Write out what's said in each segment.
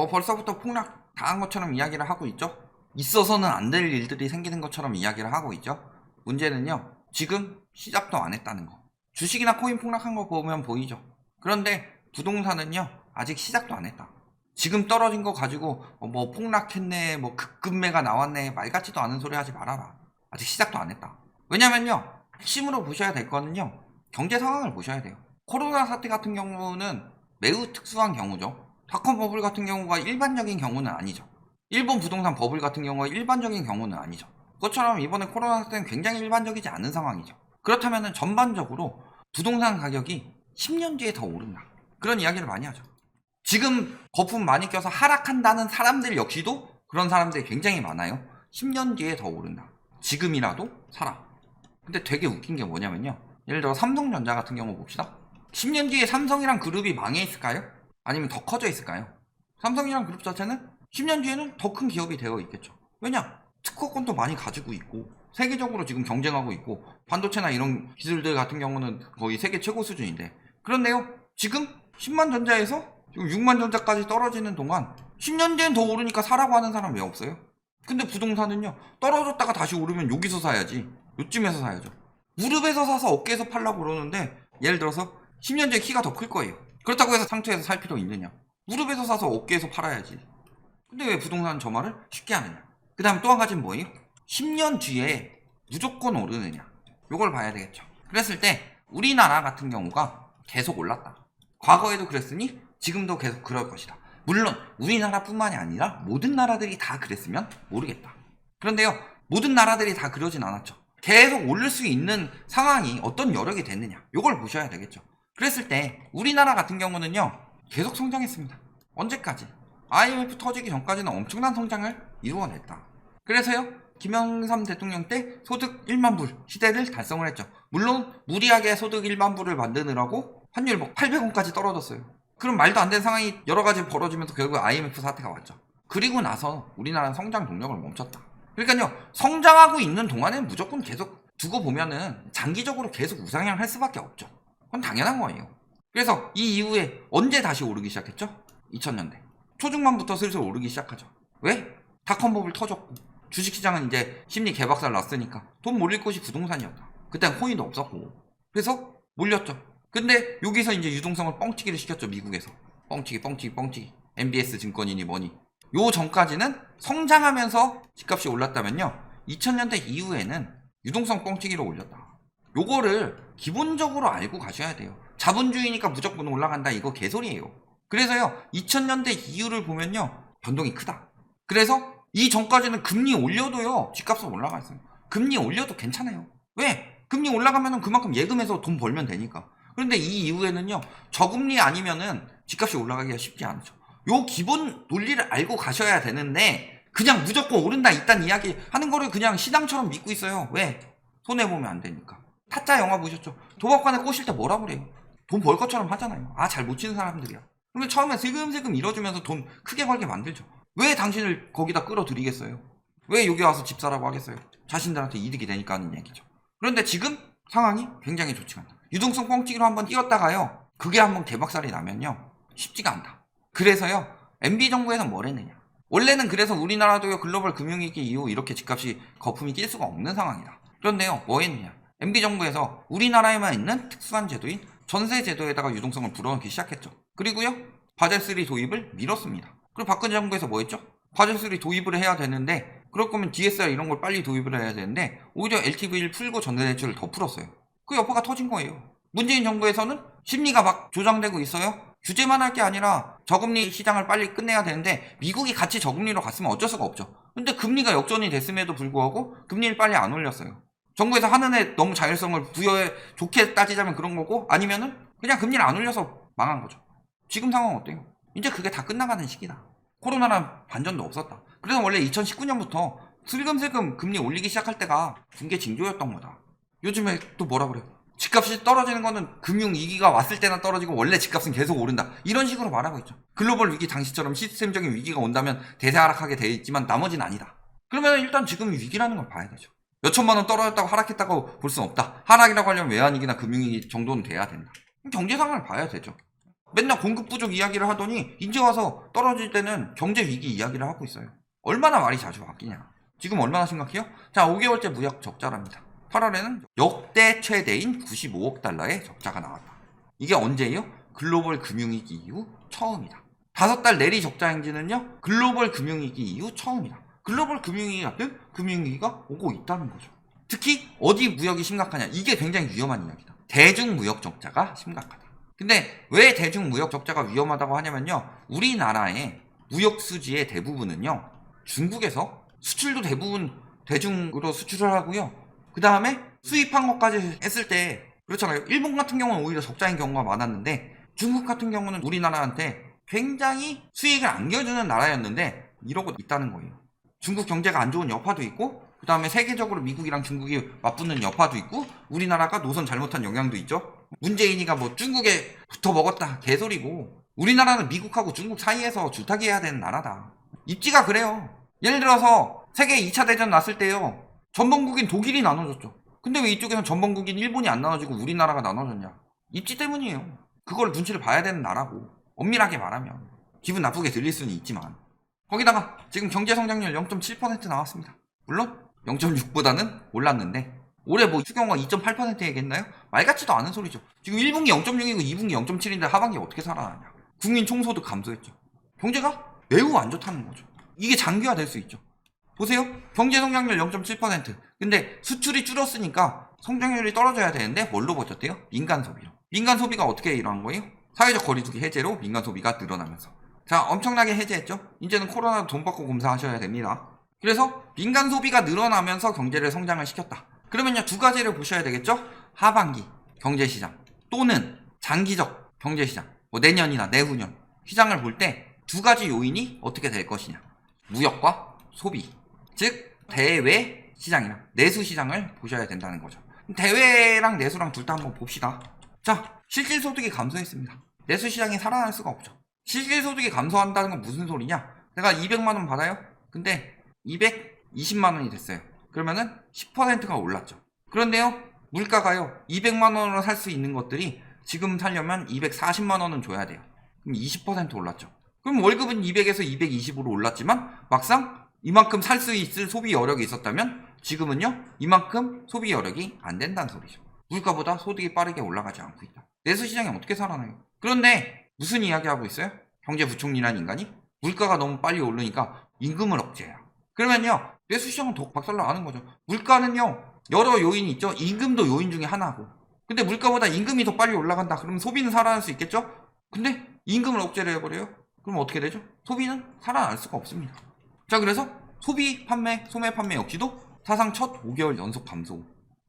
뭐 벌써부터 폭락 당한 것처럼 이야기를 하고 있죠. 있어서는 안 될 일들이 생기는 것처럼 이야기를 하고 있죠. 문제는요, 지금 시작도 안 했다는 거. 주식이나 코인 폭락한 거 보면 보이죠. 그런데 부동산은요, 아직 시작도 안 했다. 지금 떨어진 거 가지고 뭐 폭락했네, 뭐 급급매가 나왔네, 말 같지도 않은 소리 하지 말아라. 아직 시작도 안 했다. 왜냐면요, 핵심으로 보셔야 될 거는요, 경제 상황을 보셔야 돼요. 코로나 사태 같은 경우는 매우 특수한 경우죠. 닷컴 버블 같은 경우가 일반적인 경우는 아니죠. 일본 부동산 버블 같은 경우가 일반적인 경우는 아니죠. 그것처럼 이번에 코로나 사태는 굉장히 일반적이지 않은 상황이죠. 그렇다면 전반적으로 부동산 가격이 10년 뒤에 더 오른다. 그런 이야기를 많이 하죠. 지금 거품 많이 껴서 하락한다는 사람들 역시도 그런 사람들이 굉장히 많아요. 10년 뒤에 더 오른다. 지금이라도 사라. 근데 되게 웃긴 게 뭐냐면요. 예를 들어 삼성전자 같은 경우 봅시다. 10년 뒤에 삼성이란 그룹이 망해 있을까요? 아니면 더 커져 있을까요? 삼성이란 그룹 자체는 10년 뒤에는 더 큰 기업이 되어 있겠죠. 왜냐? 특허권도 많이 가지고 있고 세계적으로 지금 경쟁하고 있고 반도체나 이런 기술들 같은 경우는 거의 세계 최고 수준인데, 그런데요, 지금 10만 전자에서 지금 6만 전자까지 떨어지는 동안 10년 뒤엔 더 오르니까 사라고 하는 사람 왜 없어요? 근데 부동산은요, 떨어졌다가 다시 오르면 여기서 사야지, 요쯤에서 사야죠. 무릎에서 사서 어깨에서 팔라고 그러는데 예를 들어서 10년 뒤에 키가 더 클 거예요. 그렇다고 해서 상투에서 살 필요 있느냐? 무릎에서 사서 어깨에서 팔아야지. 근데 왜 부동산은 저 말을 쉽게 하느냐? 그 다음 또 한 가지는 뭐예요? 10년 뒤에 무조건 오르느냐? 요걸 봐야 되겠죠. 그랬을 때 우리나라 같은 경우가 계속 올랐다. 과거에도 그랬으니 지금도 계속 그럴 것이다. 물론 우리나라뿐만이 아니라 모든 나라들이 다 그랬으면 모르겠다. 그런데요, 모든 나라들이 다 그러진 않았죠. 계속 오를 수 있는 상황이 어떤 여력이 됐느냐, 요걸 보셔야 되겠죠. 그랬을 때 우리나라 같은 경우는요, 계속 성장했습니다. 언제까지? IMF 터지기 전까지는 엄청난 성장을 이루어냈다. 그래서요, 김영삼 대통령 때 소득 1만 불 시대를 달성을 했죠. 물론 무리하게 소득 1만 불을 만드느라고 환율 뭐 800원까지 떨어졌어요. 그럼 말도 안 되는 상황이 여러 가지 벌어지면서 결국 IMF 사태가 왔죠. 그리고 나서 우리나라는 성장 동력을 멈췄다. 그러니까요, 성장하고 있는 동안엔 무조건 계속 두고 보면은 장기적으로 계속 우상향 할 수밖에 없죠. 그건 당연한 거예요. 그래서 이 이후에 언제 다시 오르기 시작했죠? 2000년대 초중반부터 슬슬 오르기 시작하죠. 왜? 닷컴버블 터졌고 주식시장은 이제 심리 개박살 났으니까 돈 몰릴 곳이 부동산이었다. 그땐 코인도 없었고. 그래서 몰렸죠. 근데 여기서 이제 유동성을 뻥튀기를 시켰죠. 미국에서 뻥튀기 MBS 증권이니 뭐니. 요 전까지는 성장하면서 집값이 올랐다면요, 2000년대 이후에는 유동성 뻥튀기로 올렸다. 요거를 기본적으로 알고 가셔야 돼요. 자본주의니까 무조건 올라간다, 이거 개소리예요. 그래서요, 2000년대 이후를 보면요, 변동이 크다. 그래서 이 전까지는 금리 올려도요, 집값은 올라가 있어요. 금리 올려도 괜찮아요. 왜? 금리 올라가면은 그만큼 예금해서 돈 벌면 되니까. 그런데 이 이후에는요, 저금리 아니면은 집값이 올라가기가 쉽지 않죠. 요 기본 논리를 알고 가셔야 되는데 그냥 무조건 오른다 있단 이야기 하는 거를 그냥 신앙처럼 믿고 있어요. 왜? 손해보면 안 되니까. 타짜 영화 보셨죠? 도박관에 꼬실 때 뭐라 그래요? 돈 벌 것처럼 하잖아요. 아, 잘 못 치는 사람들이야. 그러면 처음에 슬금슬금 잃어주면서 돈 크게 벌게 만들죠. 왜 당신을 거기다 끌어들이겠어요? 왜 여기 와서 집 사라고 하겠어요? 자신들한테 이득이 되니까 하는 얘기죠. 그런데 지금 상황이 굉장히 좋지가 않다. 유동성 뻥튀기로 한번 뛰었다가요, 그게 한번 개박살이 나면요, 쉽지가 않다. 그래서요, MB정부에서는 뭘 했느냐. 원래는 그래서 우리나라도요, 글로벌 금융위기 이후 이렇게 집값이 거품이 낄 수가 없는 상황이다. 그런데요, 뭐 했느냐. MB정부에서 우리나라에만 있는 특수한 제도인 전세제도에다가 유동성을 불어넣기 시작했죠. 그리고요, 바젤3 도입을 미뤘습니다. 그리고 박근혜 정부에서 뭐 했죠? 바젤3 도입을 해야 되는데, 그럴 거면 DSR 이런 걸 빨리 도입을 해야 되는데 오히려 LTV를 풀고 전세대출을 더 풀었어요. 그 여파가 터진 거예요. 문재인 정부에서는 심리가 막 조장되고 있어요. 규제만 할 게 아니라 저금리 시장을 빨리 끝내야 되는데 미국이 같이 저금리로 갔으면 어쩔 수가 없죠. 근데 금리가 역전이 됐음에도 불구하고 금리를 빨리 안 올렸어요. 정부에서 하는 애 너무 자율성을 부여해 좋게 따지자면 그런 거고, 아니면은 그냥 금리를 안 올려서 망한 거죠. 지금 상황 어때요? 이제 그게 다 끝나가는 시기다. 코로나란 반전도 없었다. 그래서 원래 2019년부터 슬금슬금 금리 올리기 시작할 때가 중개 징조였던 거다. 요즘에 또 뭐라 그래요? 집값이 떨어지는 거는 금융위기가 왔을 때나 떨어지고 원래 집값은 계속 오른다, 이런 식으로 말하고 있죠. 글로벌 위기 당시처럼 시스템적인 위기가 온다면 대세 하락하게 돼 있지만 나머지는 아니다. 그러면 일단 지금 위기라는 걸 봐야 되죠. 몇천만 원 떨어졌다고 하락했다고 볼 수는 없다. 하락이라고 하려면 외환위기나 금융위기 정도는 돼야 된다. 경제 상황을 봐야 되죠. 맨날 공급 부족 이야기를 하더니 이제 와서 떨어질 때는 경제 위기 이야기를 하고 있어요. 얼마나 말이 자주 바뀌냐. 지금 얼마나 심각해요? 자, 5개월째 무역 적자랍니다. 8월에는 역대 최대인 95억 달러의 적자가 나왔다. 이게 언제예요? 글로벌 금융위기 이후 처음이다. 5달 내리 적자 행진은요, 글로벌 금융위기 이후 처음이다. 글로벌 금융위기 같은 금융위기가 오고 있다는 거죠. 특히 어디 무역이 심각하냐, 이게 굉장히 위험한 이야기다. 대중무역 적자가 심각하다. 근데 왜 대중무역 적자가 위험하다고 하냐면요, 우리나라의 무역 수지의 대부분은요, 중국에서 수출도 대부분 대중으로 수출을 하고요, 그 다음에 수입한 것까지 했을 때 그렇잖아요. 일본 같은 경우는 오히려 적자인 경우가 많았는데 중국 같은 경우는 우리나라한테 굉장히 수익을 안겨주는 나라였는데 이러고 있다는 거예요. 중국 경제가 안 좋은 여파도 있고, 그 다음에 세계적으로 미국이랑 중국이 맞붙는 여파도 있고, 우리나라가 노선 잘못한 영향도 있죠. 문재인이가 뭐 중국에 붙어 먹었다 개소리고, 우리나라는 미국하고 중국 사이에서 줄타기 해야 되는 나라다. 입지가 그래요. 예를 들어서 세계 2차 대전 났을 때요, 전범국인 독일이 나눠졌죠. 근데 왜 이쪽에서는 전범국인 일본이 안 나눠지고 우리나라가 나눠졌냐? 입지 때문이에요. 그걸 눈치를 봐야 되는 나라고. 엄밀하게 말하면 기분 나쁘게 들릴 수는 있지만, 거기다가 지금 경제성장률 0.7% 나왔습니다. 물론 0.6보다는 올랐는데 올해 뭐 추경호가 2.8% 얘기했나요? 말 같지도 않은 소리죠. 지금 1분기 0.6이고 2분기 0.7인데 하반기 어떻게 살아나냐. 국민 총소득 감소했죠. 경제가 매우 안 좋다는 거죠. 이게 장기화 될 수 있죠. 보세요. 경제성장률 0.7%. 근데 수출이 줄었으니까 성장률이 떨어져야 되는데 뭘로 버텼대요? 민간 소비로. 민간 소비가 어떻게 일어난 거예요? 사회적 거리두기 해제로 민간 소비가 늘어나면서. 자, 엄청나게 해제했죠. 이제는 코로나 돈 받고 검사하셔야 됩니다. 그래서 민간 소비가 늘어나면서 경제를 성장을 시켰다. 그러면요, 두 가지를 보셔야 되겠죠. 하반기 경제시장 또는 장기적 경제시장, 뭐 내년이나 내후년 시장을 볼 때 두 가지 요인이 어떻게 될 것이냐. 무역과 소비, 즉 대외 시장이나 내수 시장을 보셔야 된다는 거죠. 대외랑 내수랑 둘 다 한번 봅시다. 자, 실질소득이 감소했습니다. 내수 시장이 살아날 수가 없죠. 실질소득이 감소한다는 건 무슨 소리냐? 내가 200만원 받아요? 근데 220만원이 됐어요. 그러면은 10%가 올랐죠. 그런데요, 물가가요, 200만원으로 살 수 있는 것들이 지금 살려면 240만원은 줘야 돼요. 그럼 20% 올랐죠. 그럼 월급은 200에서 220으로 올랐지만 막상 이만큼 살 수 있을 소비 여력이 있었다면 지금은요, 이만큼 소비 여력이 안 된다는 소리죠. 물가보다 소득이 빠르게 올라가지 않고 있다. 내수시장이 어떻게 살아나요? 그런데 무슨 이야기하고 있어요? 경제부총리란 인간이 물가가 너무 빨리 오르니까 임금을 억제해요. 그러면요, 내수시장은 더 박살나가는 거죠. 물가는요, 여러 요인이 있죠. 임금도 요인 중에 하나고. 근데 물가보다 임금이 더 빨리 올라간다. 그러면 소비는 살아날 수 있겠죠? 근데 임금을 억제를 해버려요? 그럼 어떻게 되죠? 소비는 살아날 수가 없습니다. 자, 그래서 소비, 판매, 소매 판매 역시도 사상 첫 5개월 연속 감소.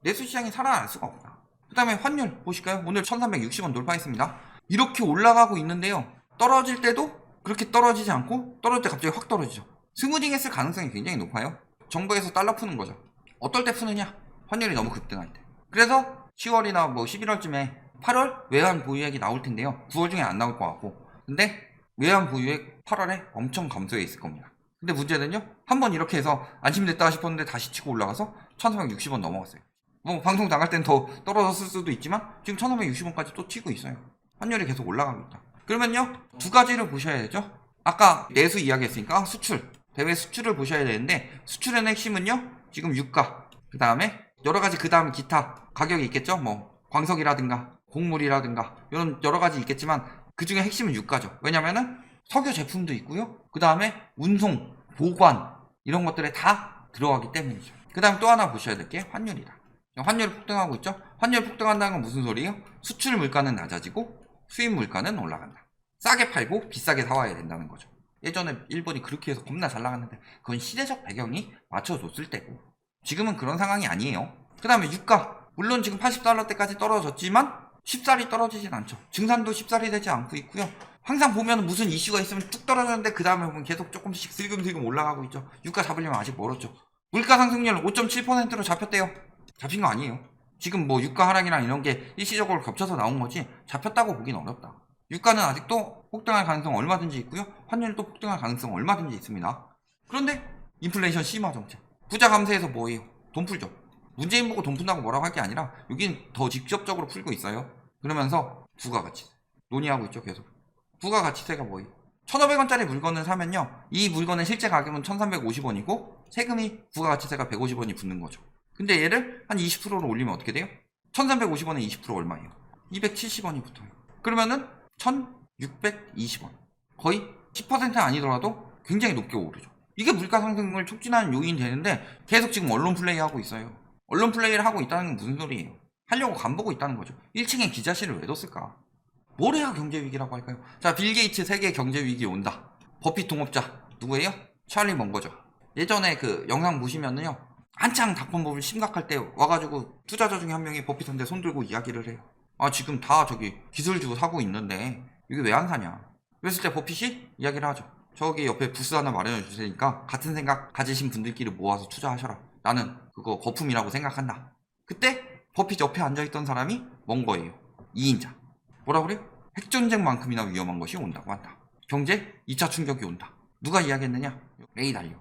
내수시장이 살아날 수가 없다. 그 다음에 환율 보실까요? 오늘 1360원 돌파했습니다. 이렇게 올라가고 있는데요, 떨어질 때도 그렇게 떨어지지 않고 떨어질 때 갑자기 확 떨어지죠. 스무딩 했을 가능성이 굉장히 높아요. 정부에서 달러 푸는 거죠. 어떨 때 푸느냐? 환율이 너무 급등할 때. 그래서 10월이나 뭐 11월쯤에 8월 외환 보유액이 나올 텐데요, 9월 중에 안 나올 것 같고, 근데 외환 보유액 8월에 엄청 감소해 있을 겁니다. 근데 문제는요, 한번 이렇게 해서 안심됐다 싶었는데 다시 치고 올라가서 1360원 넘어갔어요. 뭐 방송 나갈 땐 더 떨어졌을 수도 있지만 지금 1360원까지 또 치고 있어요. 환율이 계속 올라가고 있다. 그러면요, 두 가지를 보셔야 되죠. 아까 내수 이야기했으니까 수출, 대외 수출을 보셔야 되는데, 수출의 핵심은요, 지금 유가, 그 다음에 여러가지, 그 다음 기타 가격이 있겠죠. 뭐 광석이라든가 곡물이라든가 이런 여러가지 있겠지만 그 중에 핵심은 유가죠. 왜냐면은 석유 제품도 있고요, 그 다음에 운송, 보관 이런 것들에 다 들어가기 때문이죠. 그 다음 또 하나 보셔야 될 게 환율이다. 환율이 폭등하고 있죠. 환율이 폭등한다는 건 무슨 소리예요? 수출 물가는 낮아지고 수입 물가는 올라간다. 싸게 팔고 비싸게 사와야 된다는 거죠. 예전에 일본이 그렇게 해서 겁나 잘 나갔는데 그건 시대적 배경이 맞춰줬을 때고, 지금은 그런 상황이 아니에요. 그 다음에 유가, 물론 지금 80달러대까지 떨어졌지만 쉽사리 떨어지진 않죠. 증산도 쉽사리 되지 않고 있고요. 항상 보면 무슨 이슈가 있으면 뚝 떨어졌는데 그 다음에 보면 계속 조금씩 슬금슬금 올라가고 있죠. 유가 잡으려면 아직 멀었죠. 물가 상승률 5.7%로 잡혔대요. 잡힌 거 아니에요. 지금 뭐 유가 하락이랑 이런 게 일시적으로 겹쳐서 나온 거지 잡혔다고 보긴 어렵다. 유가는 아직도 폭등할 가능성 얼마든지 있고요, 환율도 폭등할 가능성 얼마든지 있습니다. 그런데 인플레이션 심화 정책, 부자 감세해서 뭐예요? 돈 풀죠. 문재인 보고 돈 푼다고 뭐라고 할 게 아니라 여긴 더 직접적으로 풀고 있어요. 그러면서 부가가치, 논의하고 있죠. 계속. 부가가치세가 뭐예요? 1,500원짜리 물건을 사면요, 이 물건의 실제 가격은 1,350원이고 세금이 부가가치세가 150원이 붙는 거죠. 근데 얘를 한 20%로 올리면 어떻게 돼요? 1,350원에 20% 얼마예요? 270원이 붙어요. 그러면은 1,620원. 거의 10% 아니더라도 굉장히 높게 오르죠. 이게 물가 상승을 촉진하는 요인이 되는데 계속 지금 언론 플레이 하고 있어요. 언론 플레이를 하고 있다는 건 무슨 소리예요? 하려고 간보고 있다는 거죠. 1층에 기자실을 왜 뒀을까? 뭘 해야 경제위기라고 할까요? 자, 빌 게이츠 세계 경제위기 온다. 버핏 동업자 누구예요? 찰리 먼거죠. 예전에 그 영상 보시면은요, 한창 닷컴버블 심각할 때 와가지고 투자자 중에 한 명이 버핏한테 손들고 이야기를 해요. 아, 지금 다 저기 기술주 사고 있는데 이게 왜 안 사냐? 그랬을 때 버핏이 이야기를 하죠. 저기 옆에 부스 하나 마련해 줄 테니까 같은 생각 가지신 분들끼리 모아서 투자하셔라. 나는 그거 거품이라고 생각한다. 그때 버핏 옆에 앉아있던 사람이 먼거예요. 2인자. 뭐라 그래요? 핵전쟁만큼이나 위험한 것이 온다고 한다. 경제 2차 충격이 온다. 누가 이야기했느냐? 레이 달리오.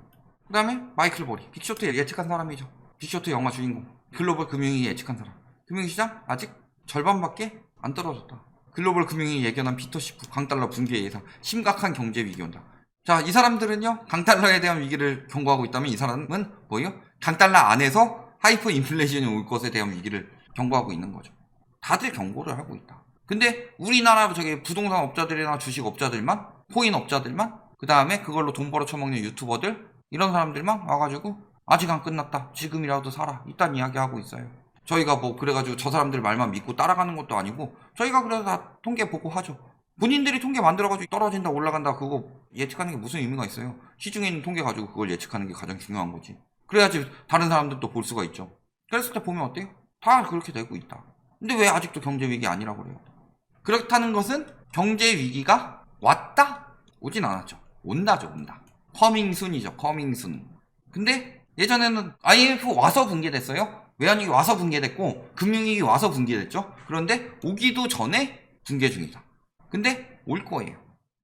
그 다음에 마이클 버리. 빅쇼트 예측한 사람이죠. 빅쇼트 영화 주인공. 글로벌 금융위기 예측한 사람. 금융시장 아직 절반밖에 안 떨어졌다. 글로벌 금융위기 예견한 피터 시프. 강달러 붕괴 예상. 심각한 경제 위기 온다. 자, 이 사람들은요, 강달러에 대한 위기를 경고하고 있다면 이 사람은 뭐예요? 강달러 안에서 하이퍼 인플레이션이 올 것에 대한 위기를 경고하고 있는 거죠. 다들 경고를 하고 있다. 근데 우리나라 저기 부동산 업자들이나 주식 업자들만, 코인 업자들만, 그 다음에 그걸로 돈 벌어 처먹는 유튜버들, 이런 사람들만 와가지고 아직 안 끝났다, 지금이라도 사라, 이딴 이야기 하고 있어요. 저희가 뭐 그래가지고 저 사람들 말만 믿고 따라가는 것도 아니고, 저희가 그래서 다 통계 보고 하죠. 본인들이 통계 만들어가지고 떨어진다 올라간다 그거 예측하는 게 무슨 의미가 있어요? 시중에 있는 통계 가지고 그걸 예측하는 게 가장 중요한 거지. 그래야지 다른 사람들도 볼 수가 있죠. 그랬을 때 보면 어때요? 다 그렇게 되고 있다. 근데 왜 아직도 경제위기 아니라고 그래요? 그렇다는 것은 경제위기가 왔다? 오진 않았죠. 온다죠, 온다. 커밍순이죠, 커밍순. 근데 예전에는 IMF 와서 붕괴됐어요. 외환위기 와서 붕괴됐고 금융위기 와서 붕괴됐죠. 그런데 오기도 전에 붕괴 중이다. 근데 올 거예요.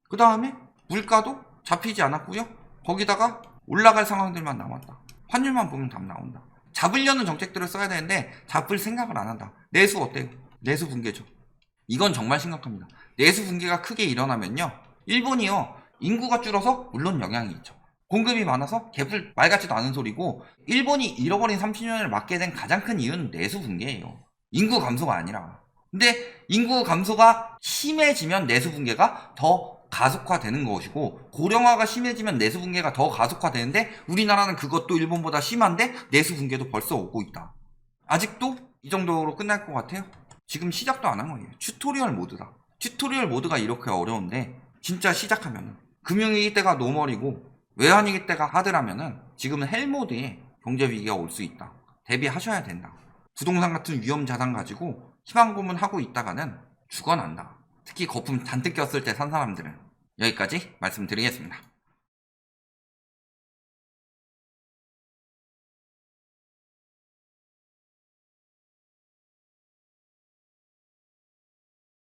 그 다음에 물가도 잡히지 않았고요. 거기다가 올라갈 상황들만 남았다. 환율만 보면 답 나온다. 잡으려는 정책들을 써야 되는데 잡을 생각을 안 한다. 내수 어때요? 내수 붕괴죠. 이건 정말 심각합니다. 내수 붕괴가 크게 일어나면요, 일본이요, 인구가 줄어서 물론 영향이 있죠. 공급이 많아서 개불 말 같지도 않은 소리고, 일본이 잃어버린 30년을 맞게 된 가장 큰 이유는 내수 붕괴예요. 인구 감소가 아니라. 근데 인구 감소가 심해지면 내수 붕괴가 더 가속화되는 것이고, 고령화가 심해지면 내수 붕괴가 더 가속화되는데 우리나라는 그것도 일본보다 심한데 내수 붕괴도 벌써 오고 있다. 아직도 이 정도로 끝날 것 같아요? 지금 시작도 안 한 거예요. 튜토리얼 모드다. 튜토리얼 모드가 이렇게 어려운데 진짜 시작하면은, 금융위기 때가 노멀이고 외환위기 때가 하드라면은 지금은 헬 모드에 경제위기가 올 수 있다. 대비하셔야 된다. 부동산 같은 위험 자산 가지고 희망 고문하고 있다가는 죽어난다. 특히 거품 잔뜩 꼈을 때 산 사람들은. 여기까지 말씀드리겠습니다.